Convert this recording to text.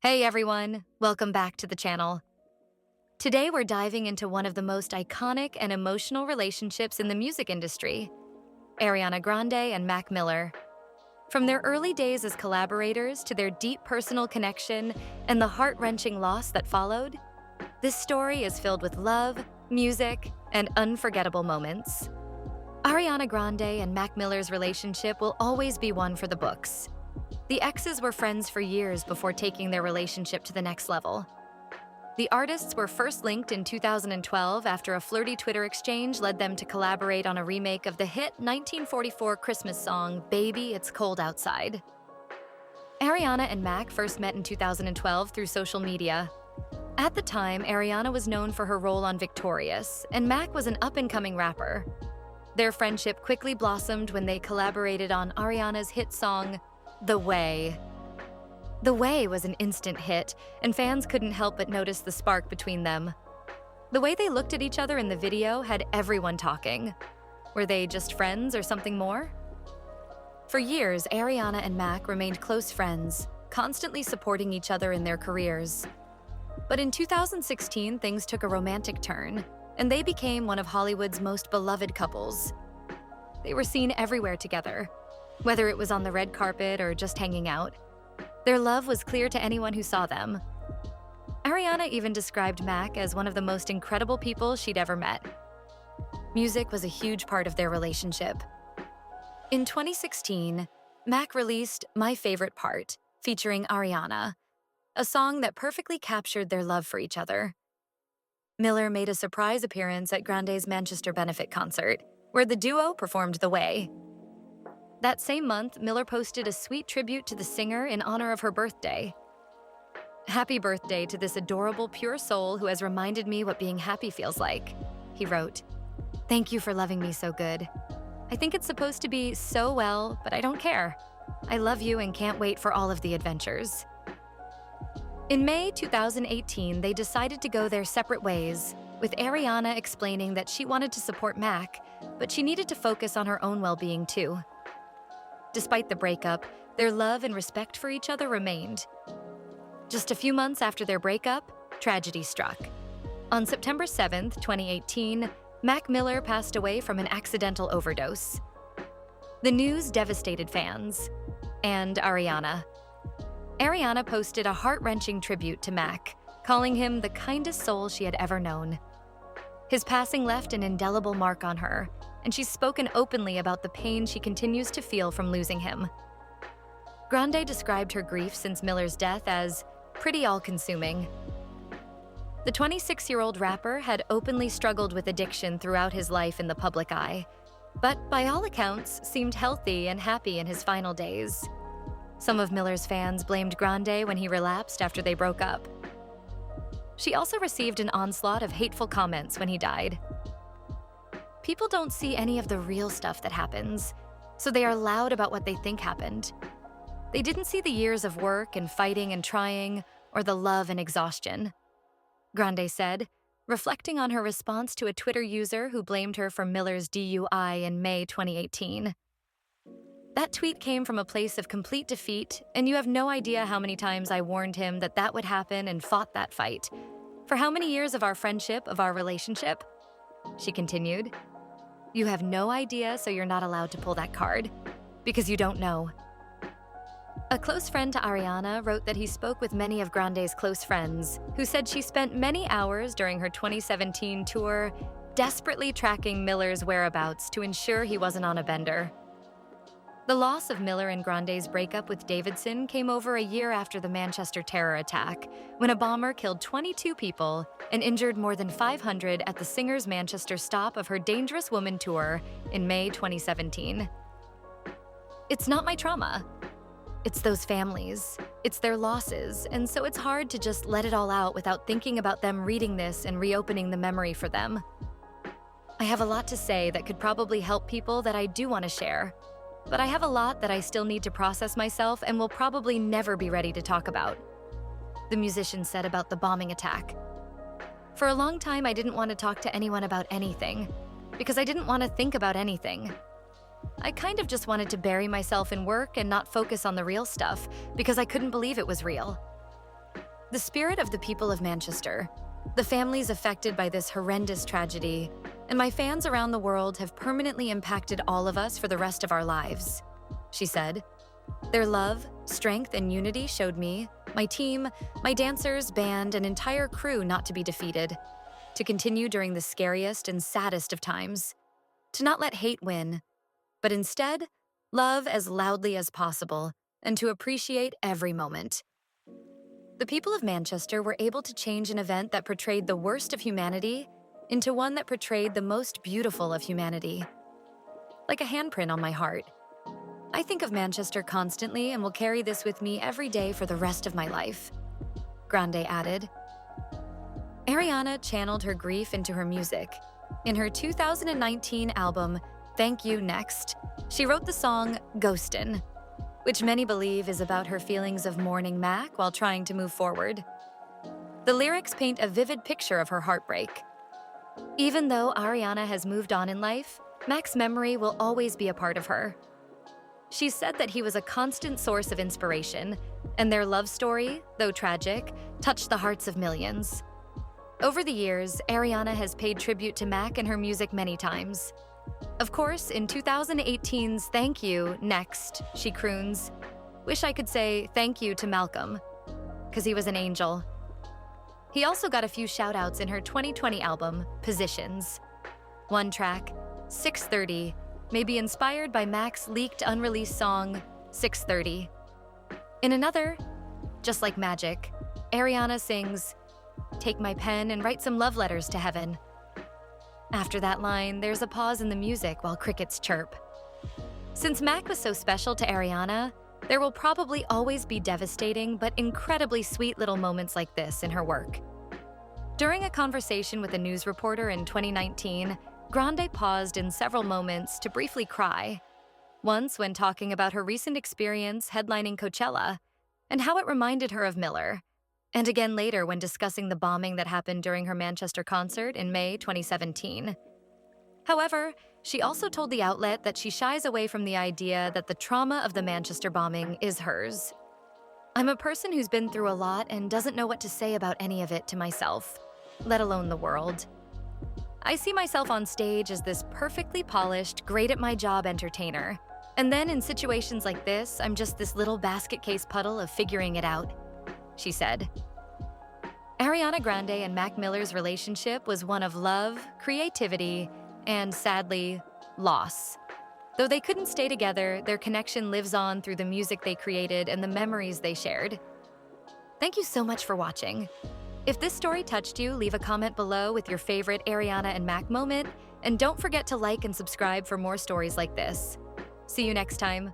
Hey everyone, welcome back to the channel. Today we're diving into one of the most iconic and emotional relationships in the music industry, Ariana Grande and Mac Miller. From their early days as collaborators to their deep personal connection and the heart-wrenching loss that followed, this story is filled with love, music, and unforgettable moments. Ariana Grande and Mac Miller's relationship will always be one for the books. The exes were friends for years before taking their relationship to the next level. The artists were first linked in 2012 after a flirty Twitter exchange led them to collaborate on a remake of the hit 1944 Christmas song, Baby, It's Cold Outside. Ariana and Mac first met in 2012 through social media. At the time, Ariana was known for her role on Victorious, and Mac was an up-and-coming rapper. Their friendship quickly blossomed when they collaborated on Ariana's hit song, The Way. The Way was an instant hit, and fans couldn't help but notice the spark between them. The way they looked at each other in the video had everyone talking. Were they just friends or something more? For years, Ariana and Mac remained close friends, constantly supporting each other in their careers. But in 2016, things took a romantic turn, and they became one of Hollywood's most beloved couples. They were seen everywhere together, whether it was on the red carpet or just hanging out. Their love was clear to anyone who saw them. Ariana even described Mac as one of the most incredible people she'd ever met. Music was a huge part of their relationship. In 2016, Mac released My Favorite Part, featuring Ariana, a song that perfectly captured their love for each other. Miller made a surprise appearance at Grande's Manchester benefit concert, where the duo performed The Way. That same month, Miller posted a sweet tribute to the singer in honor of her birthday. "Happy birthday to this adorable, pure soul who has reminded me what being happy feels like," he wrote. "Thank you for loving me so good. I think it's supposed to be so well, but I don't care. I love you and can't wait for all of the adventures." In May 2018, they decided to go their separate ways, with Ariana explaining that she wanted to support Mac, but she needed to focus on her own well-being too. Despite the breakup, their love and respect for each other remained. Just a few months after their breakup, tragedy struck. On September 7th, 2018, Mac Miller passed away from an accidental overdose. The news devastated fans and Ariana. Ariana posted a heart-wrenching tribute to Mac, calling him the kindest soul she had ever known. His passing left an indelible mark on her, and she's spoken openly about the pain she continues to feel from losing him. Grande described her grief since Miller's death as pretty all-consuming. The 26-year-old rapper had openly struggled with addiction throughout his life in the public eye, but by all accounts seemed healthy and happy in his final days. Some of Miller's fans blamed Grande when he relapsed after they broke up. She also received an onslaught of hateful comments when he died. People don't see any of the real stuff that happens, so they are loud about what they think happened. They didn't see the years of work and fighting and trying, or the love and exhaustion, Grande said, reflecting on her response to a Twitter user who blamed her for Miller's DUI in May 2018. "That tweet came from a place of complete defeat, and you have no idea how many times I warned him that that would happen and fought that fight. For how many years of our friendship, of our relationship?" She continued. "You have no idea, so you're not allowed to pull that card, because you don't know." A close friend to Ariana wrote that he spoke with many of Grande's close friends, who said she spent many hours during her 2017 tour desperately tracking Miller's whereabouts to ensure he wasn't on a bender. The loss of Miller and Grande's breakup with Davidson came over a year after the Manchester terror attack, when a bomber killed 22 people and injured more than 500 at the singer's Manchester stop of her Dangerous Woman tour in May 2017. "It's not my trauma. It's those families. It's their losses, and so it's hard to just let it all out without thinking about them reading this and reopening the memory for them. I have a lot to say that could probably help people that I do want to share. But I have a lot that I still need to process myself and will probably never be ready to talk about," the musician said about the bombing attack. "For a long time, I didn't want to talk to anyone about anything, because I didn't want to think about anything. I kind of just wanted to bury myself in work and not focus on the real stuff, because I couldn't believe it was real." The spirit of the people of Manchester, the families affected by this horrendous tragedy, and my fans around the world have permanently impacted all of us for the rest of our lives, she said. Their love, strength, and unity showed me, my team, my dancers, band, and entire crew not to be defeated, to continue during the scariest and saddest of times, to not let hate win, but instead, love as loudly as possible, and to appreciate every moment. The people of Manchester were able to change an event that portrayed the worst of humanity into one that portrayed the most beautiful of humanity. Like a handprint on my heart. I think of Manchester constantly and will carry this with me every day for the rest of my life, Grande added. Ariana channeled her grief into her music. In her 2019 album, Thank You Next, she wrote the song Ghostin', which many believe is about her feelings of mourning Mac while trying to move forward. The lyrics paint a vivid picture of her heartbreak. Even though Ariana has moved on in life, Mac's memory will always be a part of her. She said that he was a constant source of inspiration, and their love story, though tragic, touched the hearts of millions. Over the years, Ariana has paid tribute to Mac in her music many times. Of course, in 2018's Thank You Next, she croons, "Wish I could say thank you to Malcolm, 'cause he was an angel." He also got a few shout-outs in her 2020 album, Positions. One track, 630, may be inspired by Mac's leaked unreleased song, 630. In another, Just Like Magic, Ariana sings, "Take my pen and write some love letters to heaven." After that line, there's a pause in the music while crickets chirp. Since Mac was so special to Ariana, there will probably always be devastating but incredibly sweet little moments like this in her work. During a conversation with a news reporter in 2019, Grande paused in several moments to briefly cry. Once when talking about her recent experience headlining Coachella and how it reminded her of Miller, and again later when discussing the bombing that happened during her Manchester concert in May 2017. However, she also told the outlet that she shies away from the idea that the trauma of the Manchester bombing is hers. "I'm a person who's been through a lot and doesn't know what to say about any of it to myself, let alone the world. I see myself on stage as this perfectly polished, great-at-my-job entertainer. And then in situations like this, I'm just this little basket case puddle of figuring it out," she said. Ariana Grande and Mac Miller's relationship was one of love, creativity, and, sadly, loss. Though they couldn't stay together, their connection lives on through the music they created and the memories they shared. Thank you so much for watching. If this story touched you, leave a comment below with your favorite Ariana and Mac moment, and don't forget to like and subscribe for more stories like this. See you next time.